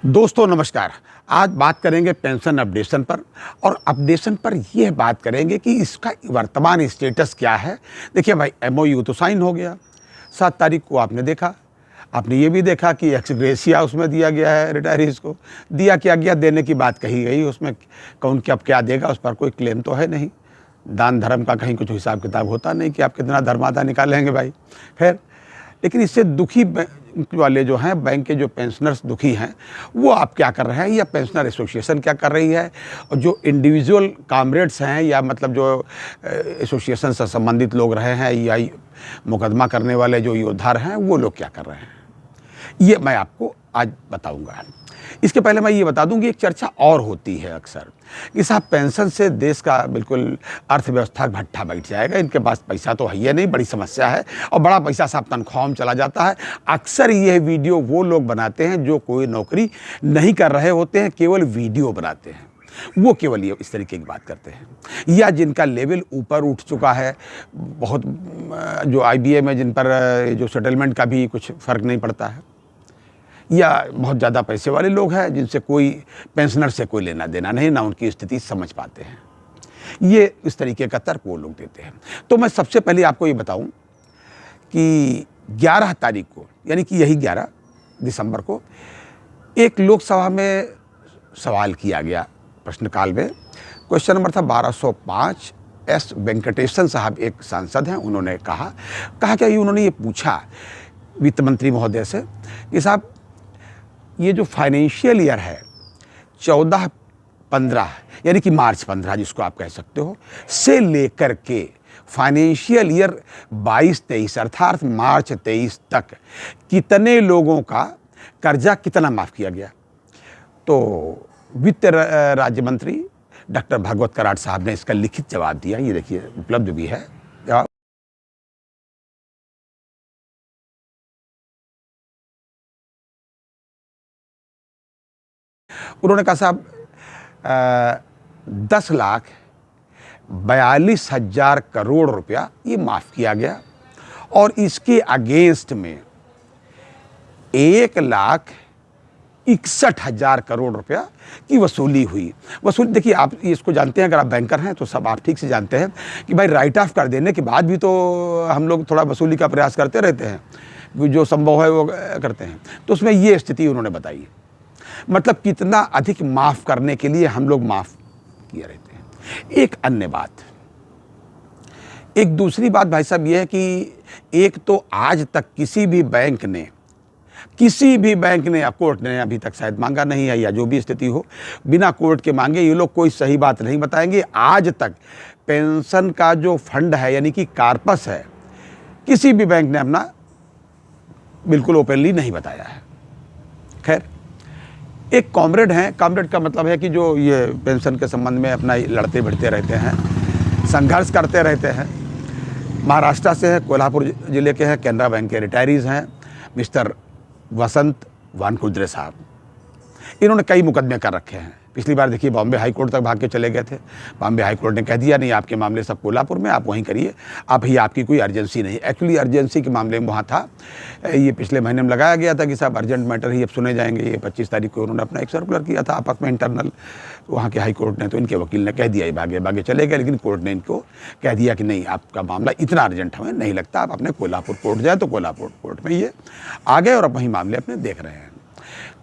दोस्तों नमस्कार। आज बात करेंगे पेंशन अपडेशन पर और अपडेशन पर यह बात करेंगे कि इसका वर्तमान स्टेटस क्या है। देखिए भाई, एमओयू तो साइन हो गया, 7 तारीख को आपने देखा। आपने ये भी देखा कि एक्स ग्रेशिया उसमें दिया गया है, रिटायरीज़ को दिया क्या गया, देने की बात कही गई। उसमें कौन कब क्या देगा उस पर कोई क्लेम तो है नहीं। दान धर्म का कहीं कुछ हिसाब किताब होता नहीं कि आप कितना धर्मादा निकालेंगे भाई। खैर, लेकिन इससे दुखी वाले जो हैं, बैंक के जो पेंशनर्स दुखी हैं, वो आप क्या कर रहे हैं या पेंशनर एसोसिएशन क्या कर रही है, और जो इंडिविजुअल कामरेड्स हैं या मतलब जो एसोसिएशन से संबंधित लोग रहे हैं या मुकदमा करने वाले जो योद्धा हैं, वो लोग क्या कर रहे हैं, ये मैं आपको आज बताऊंगा। इसके पहले मैं ये बता दूं कि एक चर्चा और होती है अक्सर कि साहब पेंशन से देश का बिल्कुल अर्थव्यवस्था भट्ठा बैठ जाएगा, इनके पास पैसा तो है ही नहीं, बड़ी समस्या है और बड़ा पैसा साहब तनख्वाह में चला जाता है। अक्सर यह वीडियो वो लोग बनाते हैं जो कोई नौकरी नहीं कर रहे होते हैं, केवल वीडियो बनाते हैं, वो केवल ये इस तरीके की बात करते हैं। या जिनका लेवल ऊपर उठ चुका है बहुत, जो IBA में जिन पर जो सेटलमेंट का भी कुछ फ़र्क नहीं पड़ता है, या बहुत ज़्यादा पैसे वाले लोग हैं जिनसे कोई पेंशनर से कोई लेना देना नहीं, ना उनकी स्थिति समझ पाते हैं। ये इस तरीके का तर्क वो लोग देते हैं। तो मैं सबसे पहले आपको ये बताऊं कि 11 तारीख को, यानी कि यही 11 दिसंबर को, एक लोकसभा में सवाल किया गया प्रश्नकाल में। क्वेश्चन नंबर था 1205। एस वेंकटेशन साहब एक सांसद हैं, उन्होंने कहा कि उन्होंने ये पूछा वित्त मंत्री महोदय से कि साहब, ये जो फाइनेंशियल ईयर है 14-15, यानी कि मार्च 15 जिसको आप कह सकते हो, से लेकर के फाइनेंशियल ईयर 22-23 अर्थात मार्च 23 तक कितने लोगों का कर्जा कितना माफ़ किया गया। तो वित्त राज्य मंत्री डॉक्टर भागवत कराड़ साहब ने इसका लिखित जवाब दिया। ये देखिए, उपलब्ध भी है। उन्होंने कहा साहब 10,42,000 करोड़ रुपया ये माफ़ किया गया और इसके अगेंस्ट में 1,61,000 करोड़ रुपया की वसूली हुई। देखिए, आप इसको जानते हैं, अगर आप बैंकर हैं तो सब आप ठीक से जानते हैं कि भाई राइट ऑफ कर देने के बाद भी तो हम लोग थोड़ा वसूली का प्रयास करते रहते हैं, जो संभव है वो करते हैं। तो उसमें ये स्थिति उन्होंने बताई, मतलब कितना अधिक माफ़ करने के लिए हम लोग माफ़ किए रहते हैं। एक अन्य बात, एक दूसरी बात भाई साहब ये है कि एक तो आज तक किसी भी बैंक ने या कोर्ट ने अभी तक शायद मांगा नहीं है, या जो भी स्थिति हो, बिना कोर्ट के मांगे ये लोग कोई सही बात नहीं बताएंगे। आज तक पेंशन का जो फंड है, यानी कि कार्पस है, किसी भी बैंक ने अपना बिल्कुल ओपनली नहीं बताया है। खैर, एक कॉमरेड हैं, कॉमरेड का मतलब है कि जो ये पेंशन के संबंध में अपना लड़ते भिड़ते रहते हैं, संघर्ष करते रहते हैं। महाराष्ट्र से है, कोल्हापुर ज़िले के हैं, कैनरा बैंक के रिटायरीज़ हैं, मिस्टर वसंत वानकुद्रे साहब। इन्होंने कई मुकदमे कर रखे हैं। पिछली बार देखिए, बॉम्बे हाई कोर्ट तक भाग के चले गए थे। बॉम्बे हाई कोर्ट ने कह दिया नहीं, आपके मामले सब कोल्हापुर में, आप वहीं करिए, आपकी कोई अर्जेंसी नहीं। एक्चुअली अर्जेंसी के मामले में वहाँ था, ये पिछले महीने में लगाया गया था कि साहब अर्जेंट मैटर ही अब सुने जाएंगे। ये 25 तारीख को उन्होंने अपना एक सर्कुलर किया था आपस में इंटरनल, वहाँ के हाई कोर्ट ने, तो इनके वकील ने कह दिया, भागे चले गए, लेकिन कोर्ट ने इनको कह दिया कि नहीं, आपका मामला इतना अर्जेंट हमें नहीं लगता, आप अपने कोल्हापुर कोर्ट जाए। तो कोल्हापुर कोर्ट में ये आ गए और अब वहीं मामले अपने देख रहे हैं।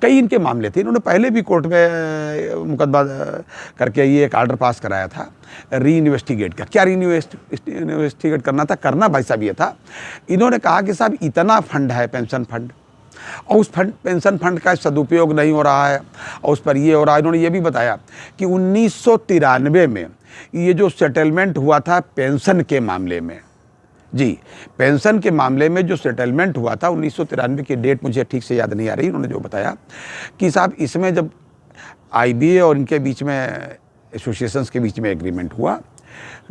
कई इनके मामले थे, इन्होंने पहले भी कोर्ट में मुकदमा करके ये एक आर्डर पास कराया था री इन्वेस्टिगेट का। क्या री इन्वेस्टिगेट करना था? करना भाई साहब ये था, इन्होंने कहा कि साहब इतना फंड है पेंशन फंड, और उस पेंशन फंड का सदुपयोग नहीं हो रहा है और उस पर ये हो रहा है। इन्होंने ये भी बताया कि 1993 में ये जो सेटलमेंट हुआ था पेंशन के मामले में, जी, पेंशन के मामले में जो सेटलमेंट हुआ था 1993 की डेट मुझे ठीक से याद नहीं आ रही, उन्होंने जो बताया कि साहब इसमें जब IBA और इनके बीच में, एसोसिएशंस के बीच में एग्रीमेंट हुआ,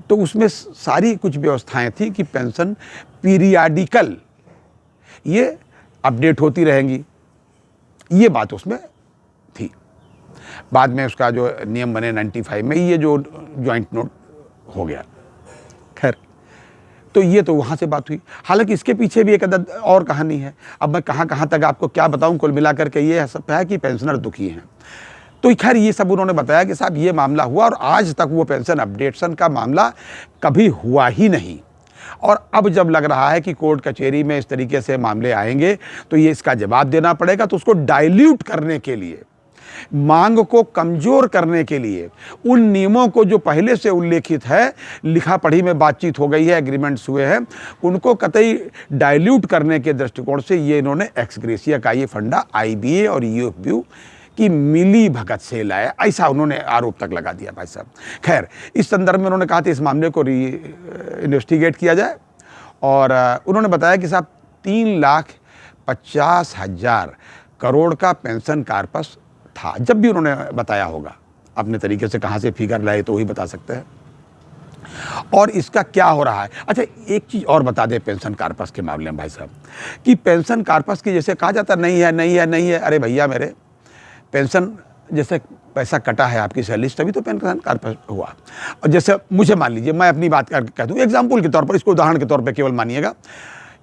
तो उसमें सारी कुछ व्यवस्थाएं थी कि पेंशन पीरियाडिकल ये अपडेट होती रहेंगी, ये बात उसमें थी। बाद में उसका जो नियम बने 95 में, ये जो जॉइंट नोट हो गया। खैर, तो ये तो वहाँ से बात हुई। हालांकि इसके पीछे भी एक अदद और कहानी है। अब मैं कहाँ कहाँ तक आपको क्या बताऊँ, कुल मिलाकर के ये सब है कि पेंशनर दुखी हैं। तो खैर ये सब उन्होंने बताया कि साहब ये मामला हुआ और आज तक वो पेंशन अपडेशन का मामला कभी हुआ ही नहीं। और अब जब लग रहा है कि कोर्ट कचहरी में इस तरीके से मामले आएंगे तो ये इसका जवाब देना पड़ेगा। तो उसको डाइल्यूट करने के लिए, मांग को कमजोर करने के लिए, उन नियमों को जो पहले से उल्लेखित है, लिखा पढ़ी में बातचीत हो गई है, एग्रीमेंट्स हुए हैं, उनको कतई डाइल्यूट करने के दृष्टिकोण से ये इन्होंने एक्स ग्रेशिया का ये फंडा आईबीए और यूएफबीयू की मिली भगत से लाया, ऐसा उन्होंने आरोप तक लगा दिया भाई साहब। खैर इस संदर्भ में उन्होंने कहा था इस मामले को इन्वेस्टिगेट किया जाए और उन्होंने बताया कि साहब 3,50,000 करोड़ का पेंशन कॉर्पस था। जब भी उन्होंने बताया होगा अपने तरीके से, कहाँ से फिगर लाए तो वही बता सकते हैं। और इसका क्या हो रहा है। अच्छा एक चीज़ और बता दें पेंशन कॉर्पस के मामले में भाई साहब, कि पेंशन कॉर्पस की जैसे कहा जाता नहीं है नहीं है नहीं है, अरे भैया मेरे पेंशन जैसे पैसा कटा है आपकी सैलरी तभी तो पेंशन कॉर्पस हुआ। और जैसे मुझे मान लीजिए, मैं अपनी बात करके कह दूँ एग्जाम्पल के तौर पर, इसको उदाहरण के तौर पर केवल मानिएगा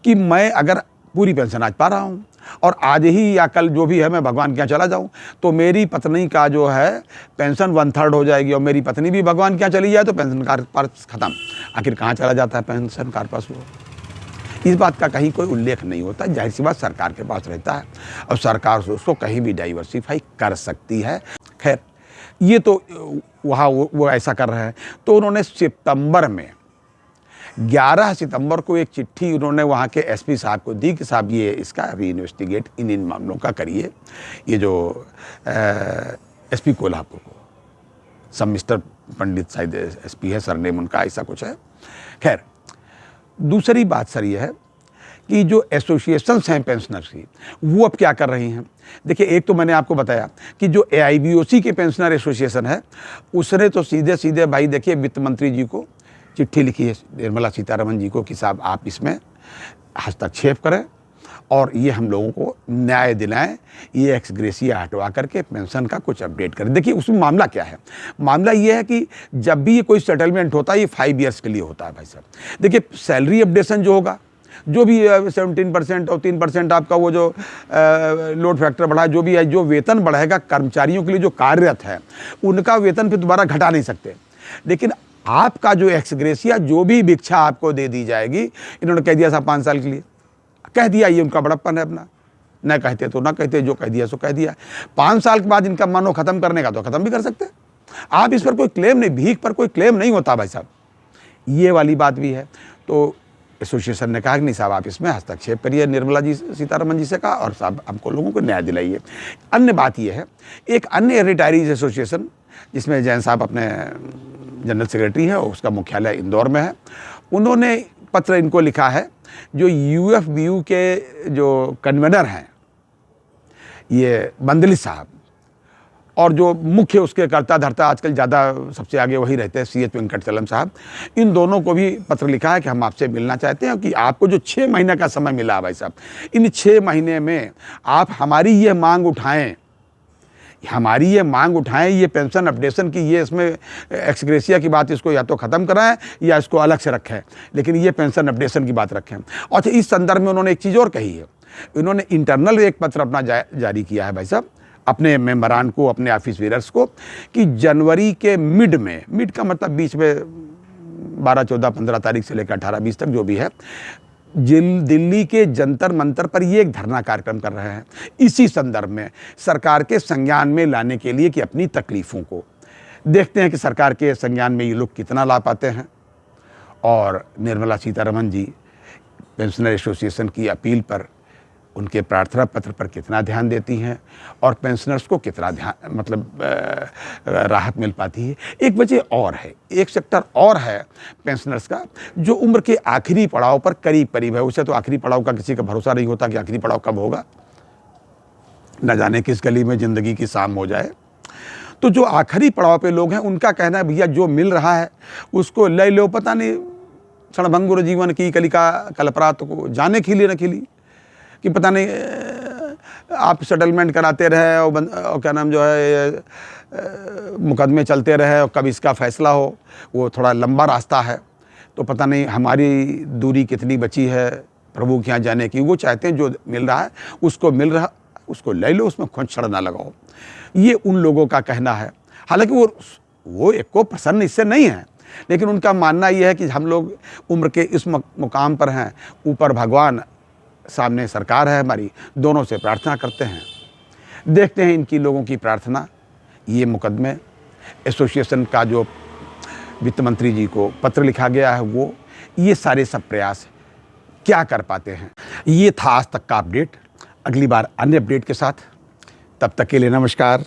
कि मैं अगर पूरी पेंशन आज पा रहा हूँ और आज ही या कल जो भी है मैं भगवान के यहाँ चला जाऊँ, तो मेरी पत्नी का जो है पेंशन 1/3 हो जाएगी और मेरी पत्नी भी भगवान के यहाँ चली जाए तो पेंशन कॉर्पस खत्म। आखिर कहाँ चला जाता है पेंशन कॉर्पस? वो इस बात का कहीं कोई उल्लेख नहीं होता। जाहिर सी बात सरकार के पास रहता है और सरकार उसको कहीं भी डाइवर्सिफाई कर सकती है। खैर ये तो वहाँ वो ऐसा कर रहे हैं। तो उन्होंने सितंबर में 11 सितंबर को एक चिट्ठी उन्होंने वहाँ के एसपी साहब को दी कि साहब ये इसका री इन्वेस्टिगेट इन मामलों का करिए। ये जो एसपी कोल्हापुर को, सब मिस्टर पंडित शायद एसपी है, सरनेम उनका ऐसा कुछ है। खैर दूसरी बात सर ये है कि जो एसोसिएशंस हैं पेंशनर्स की, वो अब क्या कर रही हैं। देखिए एक तो मैंने आपको बताया कि जो AIBOC के पेंशनर एसोसिएशन है, उसने तो सीधे सीधे भाई देखिए वित्त मंत्री जी को चिट्ठी लिखी है, निर्मला सीतारमण जी को, कि साहब आप इसमें हस्तक्षेप करें और ये हम लोगों को न्याय दिलाएं, ये एक्स ग्रेशिया हटवा करके पेंशन का कुछ अपडेट करें। देखिए उसमें मामला क्या है, मामला ये है कि जब भी ये कोई सेटलमेंट होता है ये 5 ईयर्स के लिए होता है भाई साहब। देखिए सैलरी अपडेशन जो होगा, जो भी 17% और 3% आपका वो जो लोड फैक्टर बढ़ा, जो भी है, जो वेतन बढ़ेगा कर्मचारियों के लिए जो कार्यरत है, उनका वेतन फिर दोबारा घटा नहीं सकते। लेकिन आपका जो एक्स ग्रेशिया जो भी भिक्षा आपको दे दी जाएगी, इन्होंने कह दिया साहब 5 साल के लिए, कह दिया, ये उनका बड़प्पन है अपना, न कहते तो ना कहते, जो कह दिया सो कह दिया। 5 साल के बाद इनका मनो खत्म करने का तो खत्म भी कर सकते हैं आप, इस पर कोई क्लेम नहीं, भीख पर कोई क्लेम नहीं होता भाई साहब, ये वाली बात भी है। तो एसोसिएशन ने कहा कि नहीं साहब आप इसमें हस्तक्षेप करिए, निर्मला जी सीतारमण जी से कहा, और साहब हमको लोगों को न्याय दिलाइए। अन्य बात यह है, एक अन्य रिटायरीज एसोसिएशन जिसमें जैन साहब अपने जनरल सेक्रेटरी है, उसका मुख्यालय इंदौर में है, उन्होंने पत्र इनको लिखा है। जो यूएफबीयू के जो कन्वेनर हैं ये बंदली साहब, और जो मुख्य उसके कर्ता धर्ता आजकल ज़्यादा सबसे आगे वही रहते हैं CH वेंकटचलम साहब, इन दोनों को भी पत्र लिखा है कि हम आपसे मिलना चाहते हैं कि आपको जो 6 महीने का समय मिला है भाई साहब, इन 6 महीने में आप हमारी ये मांग उठाएं, ये पेंशन अपडेशन की, ये इसमें एक्स ग्रेशिया की बात इसको या तो ख़त्म कराएं या इसको अलग से रखें, लेकिन ये पेंशन अपडेशन की बात रखें। और इस संदर्भ में उन्होंने एक चीज़ और कही है, इन्होंने इंटरनल एक पत्र अपना जारी किया है भाई साहब अपने मेंबरान को, अपने ऑफिस वीरर्स को, कि जनवरी के मिड का मतलब बीच में 12, 14, 15 तारीख से लेकर 18, 20 तक जो भी है, दिल्ली के जंतर मंतर पर ये एक धरना कार्यक्रम कर रहे हैं, इसी संदर्भ में सरकार के संज्ञान में लाने के लिए कि अपनी तकलीफ़ों को देखते हैं कि सरकार के संज्ञान में ये लोग कितना ला पाते हैं, और निर्मला सीतारमण जी पेंशनर एसोसिएशन की अपील पर, उनके प्रार्थना पत्र पर कितना ध्यान देती हैं, और पेंशनर्स को कितना ध्यान मतलब राहत मिल पाती है। एक वजह और है, एक सेक्टर और है पेंशनर्स का, जो उम्र के आखिरी पड़ाव पर करीब है। उसे तो आखिरी पड़ाव का किसी का भरोसा नहीं होता कि आखिरी पड़ाव कब होगा, न जाने किस गली में ज़िंदगी की शाम हो जाए। तो जो आखिरी पड़ाव पे लोग हैं, उनका कहना है भैया जो मिल रहा है उसको ले लो, पता नहीं क्षणभंगुर जीवन की कलिका कल्परात को जाने खिली न खिली, कि पता नहीं आप सेटलमेंट कराते रहे और क्या नाम जो है मुकदमे चलते रहे और कब इसका फैसला हो, वो थोड़ा लंबा रास्ता है। तो पता नहीं हमारी दूरी कितनी बची है प्रभु के यहाँ जाने की। वो चाहते हैं जो मिल रहा है उसको मिल रहा, उसको ले लो, उसमें खोंचड़ ना लगाओ। ये उन लोगों का कहना है। हालांकि वो एक को प्रसन्न इससे नहीं है, लेकिन उनका मानना ये है कि हम लोग उम्र के इस मुकाम पर हैं, ऊपर भगवान, सामने सरकार है हमारी, दोनों से प्रार्थना करते हैं। देखते हैं इनकी लोगों की प्रार्थना, ये मुकदमे, एसोसिएशन का जो वित्त मंत्री जी को पत्र लिखा गया है वो, ये सारे सब प्रयास क्या कर पाते हैं। ये था आज तक का अपडेट। अगली बार अन्य अपडेट के साथ, तब तक के लिए नमस्कार।